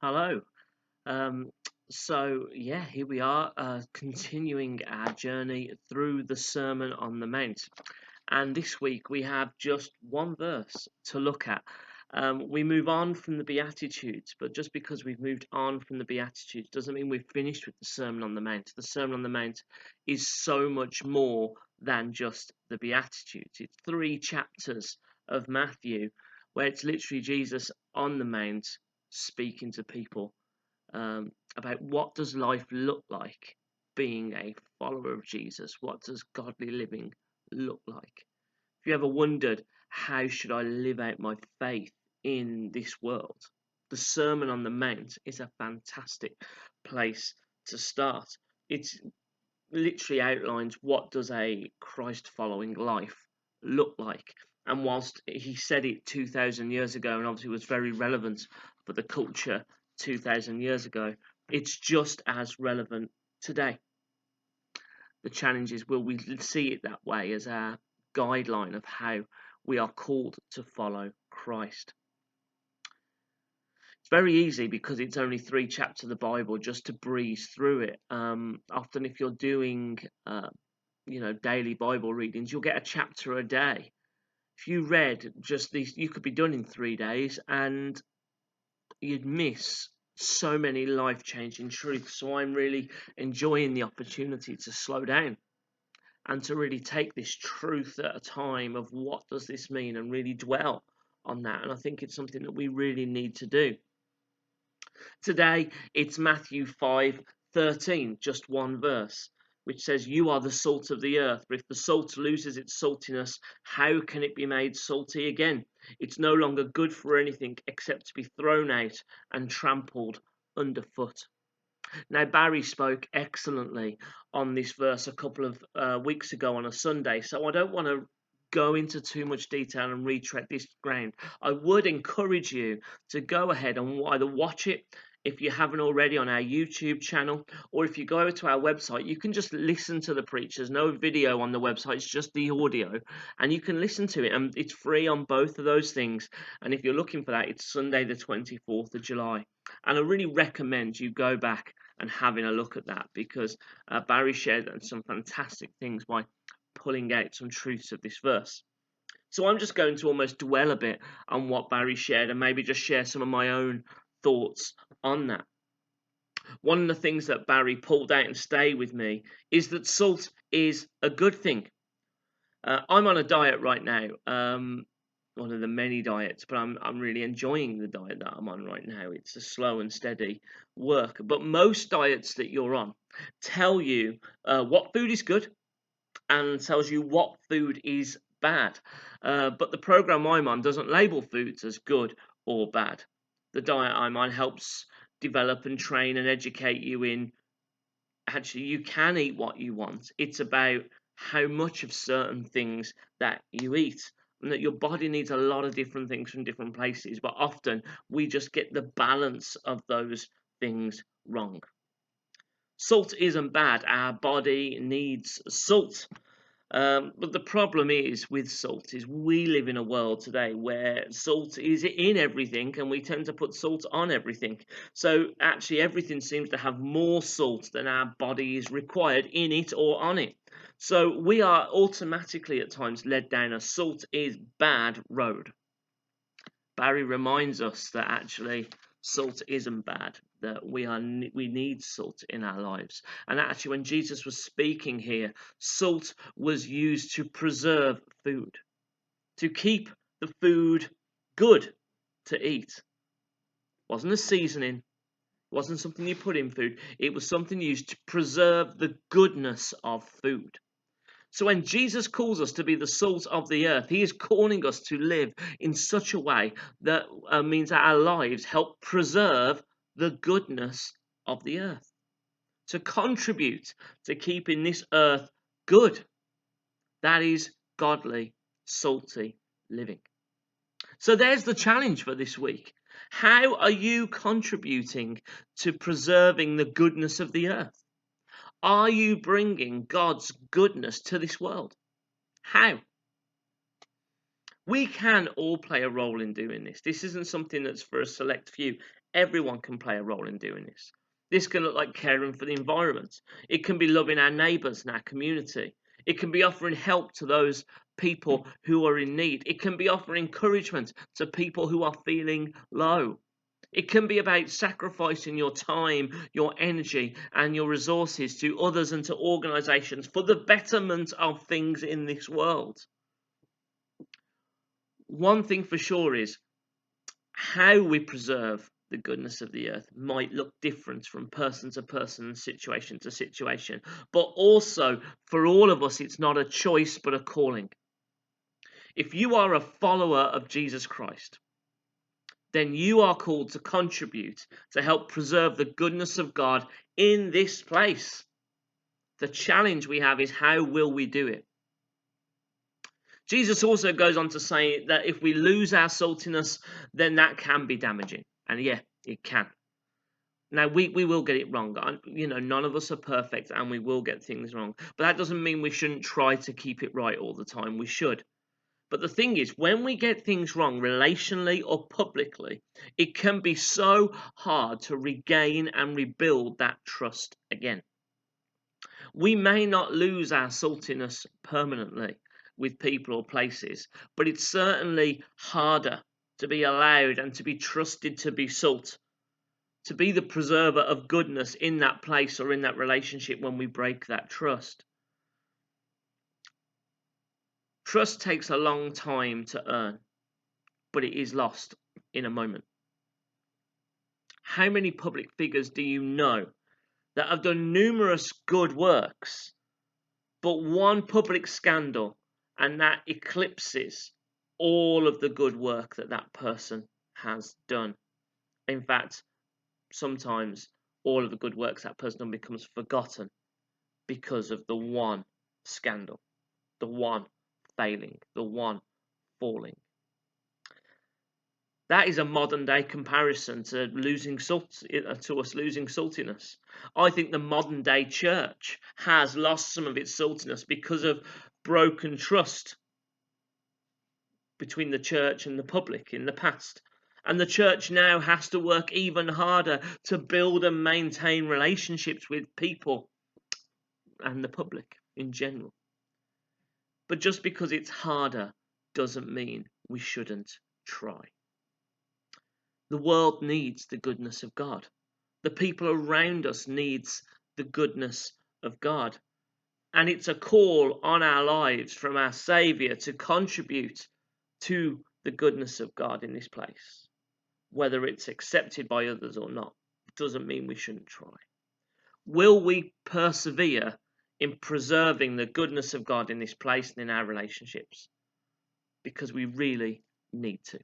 Hello. Um, yeah, here we are, continuing our journey through the Sermon on the Mount. And this week we have just one verse to look at. We move on from the Beatitudes, but just because we've moved on from the Beatitudes doesn't mean we've finished with the Sermon on the Mount. The Sermon on the Mount is so much more than just the Beatitudes. It's 3 chapters of Matthew where it's literally Jesus on the Mount speaking to people about what does life look like being a follower of Jesus? What does godly living look like? If you ever wondered how should I live out my faith in this world, the Sermon on the Mount is a fantastic place to start. It literally outlines what does a Christ following life look like. And whilst he said it 2,000 years ago and obviously was very relevant for the culture 2,000 years ago, it's just as relevant today. The challenge is, will we see it that way as our guideline of how we are called to follow Christ? It's very easy because it's only 3 chapters of the Bible just to breeze through it. Often, if you're doing, daily Bible readings, you'll get a chapter a day. If you read just these, you could be done in 3 days, and you'd miss so many life-changing truths. So I'm really enjoying the opportunity to slow down and to really take this truth at a time of what does this mean and really dwell on that. And I think it's something that we really need to do. Today, it's Matthew 5:13, just one verse, which says, "You are the salt of the earth, but if the salt loses its saltiness, how can it be made salty again? It's no longer good for anything except to be thrown out and trampled underfoot." Now, Barry spoke excellently on this verse a couple of weeks ago on a Sunday, so I don't want to go into too much detail and retread this ground. I would encourage you to go ahead and either watch it if you haven't already on our YouTube channel, or if you go over to our website, you can just listen to the preachers. No video on the website, it's just the audio, and you can listen to it, and it's free on both of those things. And if you're looking for that, it's Sunday, the 24th of July. And I really recommend you go back and having a look at that because Barry shared some fantastic things by pulling out some truths of this verse. So I'm just going to almost dwell a bit on what Barry shared and maybe just share some of my own thoughts on that. One of the things that Barry pulled out and stay with me is that salt is a good thing. I'm on a diet right now, one of the many diets, but I'm really enjoying the diet that I'm on right now. It's a slow and steady work, but most diets that you're on tell you what food is good and tells you what food is bad. But the program I'm on doesn't label foods as good or bad. The diet I'm on helps develop and train and educate you in actually you can eat what you want. It's about how much of certain things that you eat. And that your body needs a lot of different things from different places, but often we just get the balance of those things wrong. Salt isn't bad. Our body needs salt. But the problem is with salt is we live in a world today where salt is in everything and we tend to put salt on everything. So actually everything seems to have more salt than our body is required in it or on it. So we are automatically at times led down a salt is bad road. Barry reminds us that actually salt isn't bad, that we need salt in our lives. And actually, when Jesus was speaking here, salt was used to preserve food, to keep the food good to eat. It wasn't a seasoning, it wasn't something you put in food, it was something used to preserve the goodness of food. So when Jesus calls us to be the salt of the earth, he is calling us to live in such a way that means that our lives help preserve the goodness of the earth, to contribute to keeping this earth good. That is godly, salty living. So there's the challenge for this week. How are you contributing to preserving the goodness of the earth? Are you bringing God's goodness to this world? How? We can all play a role in doing this. This isn't something that's for a select few. Everyone can play a role in doing this. This can look like caring for the environment. It can be loving our neighbours and our community. It can be offering help to those people who are in need. It can be offering encouragement to people who are feeling low. It can be about sacrificing your time, your energy, and your resources to others and to organisations for the betterment of things in this world. One thing for sure is how we preserve the goodness of the earth might look different from person to person and situation to situation. But also, for all of us, it's not a choice but a calling. If you are a follower of Jesus Christ, then you are called to contribute to help preserve the goodness of God in this place. The challenge we have is how will we do it? Jesus also goes on to say that if we lose our saltiness, then that can be damaging. And yeah, it can. Now, we will get it wrong. None of us are perfect and we will get things wrong. But that doesn't mean we shouldn't try to keep it right all the time. We should. But the thing is, when we get things wrong relationally or publicly, it can be so hard to regain and rebuild that trust again. We may not lose our saltiness permanently with people or places, but it's certainly harder to be allowed and to be trusted to be salt, to be the preserver of goodness in that place or in that relationship when we break that trust. Trust takes a long time to earn, but it is lost in a moment. How many public figures do you know that have done numerous good works, but one public scandal and that eclipses all of the good work that that person has done? In fact, sometimes all of the good works that person done becomes forgotten because of the one scandal, the one failing, the one falling. That is a modern day comparison to losing saltiness. I think the modern day church has lost some of its saltiness because of broken trust between the church and the public in the past. And the church now has to work even harder to build and maintain relationships with people and the public in general. But just because it's harder doesn't mean we shouldn't try. The world needs the goodness of God. The people around us needs the goodness of God. And it's a call on our lives from our Saviour to contribute to the goodness of God in this place. Whether it's accepted by others or not, doesn't mean we shouldn't try. Will we persevere in preserving the goodness of God in this place and in our relationships? Because we really need to.